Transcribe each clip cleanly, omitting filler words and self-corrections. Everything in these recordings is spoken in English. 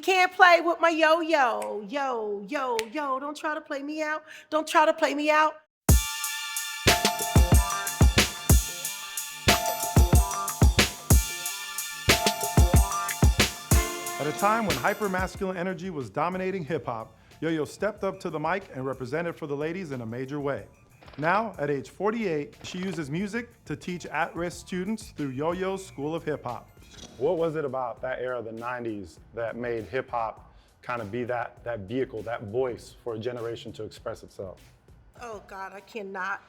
can't play with my yo-yo. Yo, yo, yo, don't try to play me out. Don't try to play me out. At a time when hyper-masculine energy was dominating hip-hop, YoYo stepped up to the mic and represented for the ladies in a major way. Now, at age 48, she uses music to teach at-risk students through YoYo's School of Hip Hop. What was it about that era of the 90s that made hip-hop kind of be that vehicle, that voice for a generation to express itself? Oh God, I cannot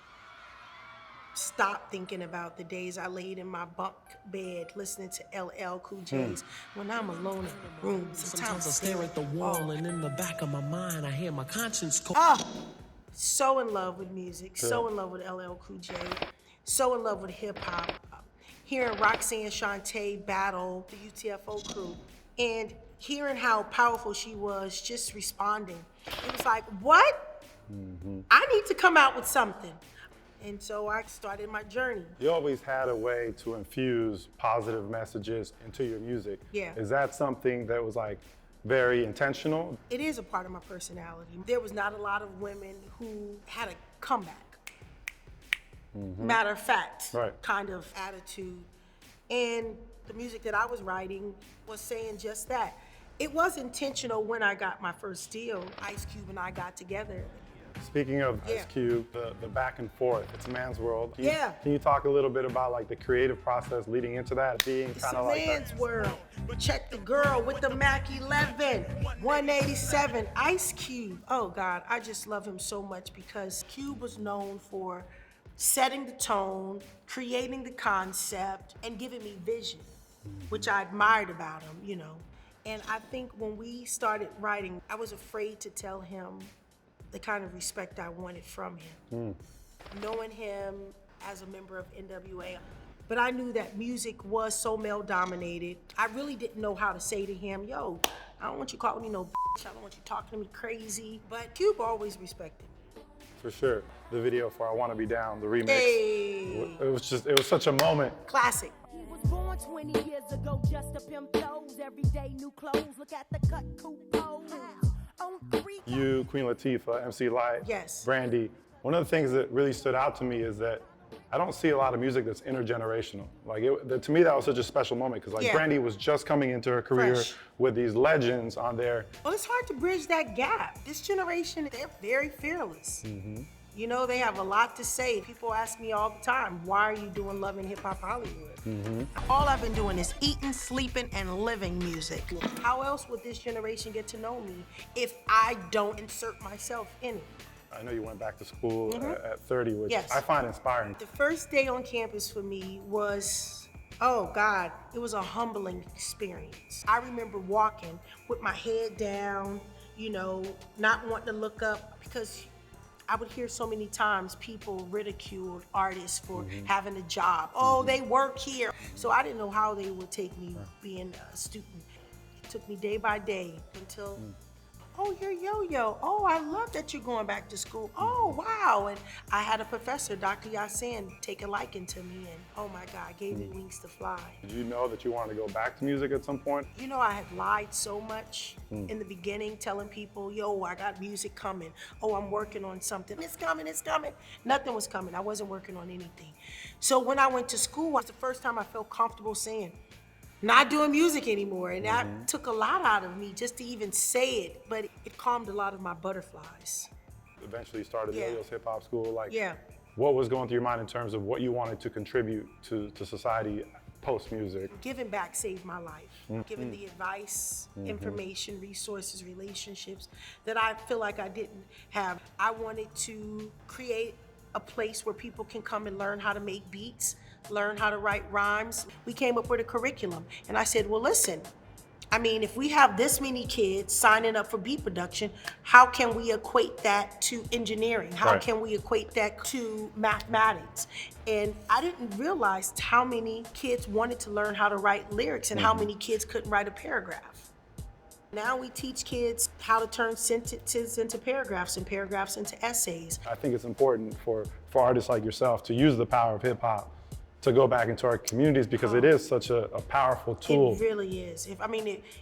stop thinking about the days I laid in my bunk bed listening to LL Cool J's when I'm alone in the room. Sometimes I stare at the wall and in the back of my mind I hear my conscience call. So in love with music, so in love with LL Cool J, so in love with hip hop. Hearing Roxanne Shante battle the UTFO crew and hearing how powerful she was just responding. It was like, what? I need to come out with something. And so I started my journey. You always had a way to infuse positive messages into your music. Yeah. Is that something that was like very intentional? It is a part of my personality. There was not a lot of women who had a comeback. Matter of fact, kind of attitude. And the music that I was writing was saying just that. It was intentional when I got my first deal. Ice Cube and I got together. Speaking of Ice Cube, the back and forth, it's a man's world. Can you talk a little bit about like the creative process leading into that, being kind of like It's a man's world. Check the girl with the Mac 11, 187, Ice Cube. Oh God, I just love him so much because Cube was known for setting the tone, creating the concept, and giving me vision, which I admired about him, you know. And I think when we started writing, I was afraid to tell him the kind of respect I wanted from him. Knowing him as a member of NWA, but I knew that music was so male dominated. I really didn't know how to say to him, yo, I don't want you calling me no bitch, I don't want you talking to me crazy, but Cube always respected me. For sure. The video for I Wanna Be Down, the remix, Hey. it was such a moment. Classic. He was born 20 years ago, just a pimp toes, every day new clothes, look at the cut coupons. You, Queen Latifah, MC Lyte, Yes. Brandy. One of the things that really stood out to me is that I don't see a lot of music that's intergenerational. Like to me, that was such a special moment because like Brandy was just coming into her career with these legends on there. Well, it's hard to bridge that gap. This generation, they're very fearless. You know, they have a lot to say. People ask me all the time, why are you doing Love and Hip Hop Hollywood? All I've been doing is eating, sleeping, and living music. How else would this generation get to know me if I don't insert myself in it? I know you went back to school at 30, which I find inspiring. The first day on campus for me was, oh God, it was a humbling experience. I remember walking with my head down, you know, not wanting to look up because I would hear so many times people ridiculed artists for having a job. Oh, they work here. So I didn't know how they would take me being a student. It took me day by day until, oh, you're YoYo. Oh, I love that you're going back to school. Oh, wow. And I had a professor, Dr. Yasin, take a liking to me. And oh my God, gave me wings to fly. Did you know that you wanted to go back to music at some point? You know, I had lied so much in the beginning, telling people, yo, I got music coming. Oh, I'm working on something. It's coming, it's coming. Nothing was coming. I wasn't working on anything. So when I went to school, it was the first time I felt comfortable saying, not doing music anymore. And that took a lot out of me just to even say it, but it calmed a lot of my butterflies. Eventually you started YoYo's Hip Hop School. Like, What was going through your mind in terms of what you wanted to contribute to society post-music? Giving back saved my life. Giving the advice, information, resources, relationships that I feel like I didn't have. I wanted to create a place where people can come and learn how to make beats, learn how to write rhymes. We came up with a curriculum and I said, well, listen, I mean, if we have this many kids signing up for beat production, how can we equate that to engineering? How can we equate that to mathematics? And I didn't realize how many kids wanted to learn how to write lyrics and how many kids couldn't write a paragraph. Now we teach kids how to turn sentences into paragraphs and paragraphs into essays. I think it's important for artists like yourself to use the power of hip hop to go back into our communities because it is such a powerful tool. It really is.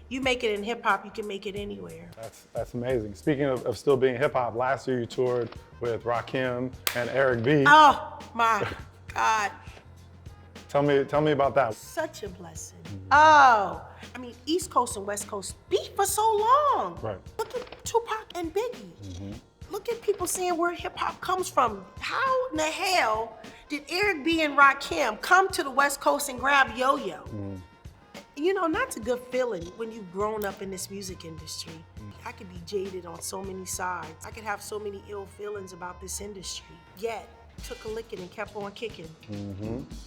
You make it in hip hop, you can make it anywhere. That's amazing. Speaking of still being hip hop, last year you toured with Rakim and Eric B. Oh my God. Tell me about that. Such a blessing. Oh, East Coast and West Coast beef for so long. Right. Look at Tupac and Biggie. Look at people saying where hip hop comes from. How in the hell did Eric B and Rakim come to the West Coast and grab YoYo? You know, that's a good feeling when you've grown up in this music industry. I could be jaded on so many sides. I could have so many ill feelings about this industry. Yet, took a licking and kept on kicking.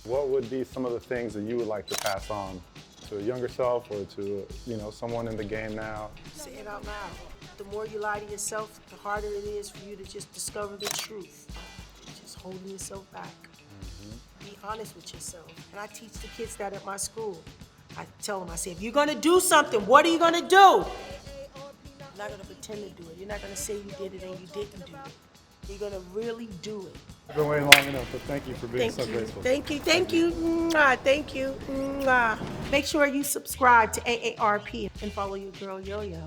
What would be some of the things that you would like to pass on to a younger self or to, someone in the game now? Say it out loud. The more you lie to yourself, the harder it is for you to just discover the truth. Just holding yourself back. Be honest with yourself. And I teach the kids that at my school. I tell them, I say, if you're gonna do something, what are you gonna do? You're not gonna pretend to do it. You're not gonna say you did it and you didn't do it. You're gonna really do it. I've been waiting long enough, but thank you for being so graceful. Thank you. Mwah, thank you. Mwah. Make sure you subscribe to AARP and follow your girl YoYo.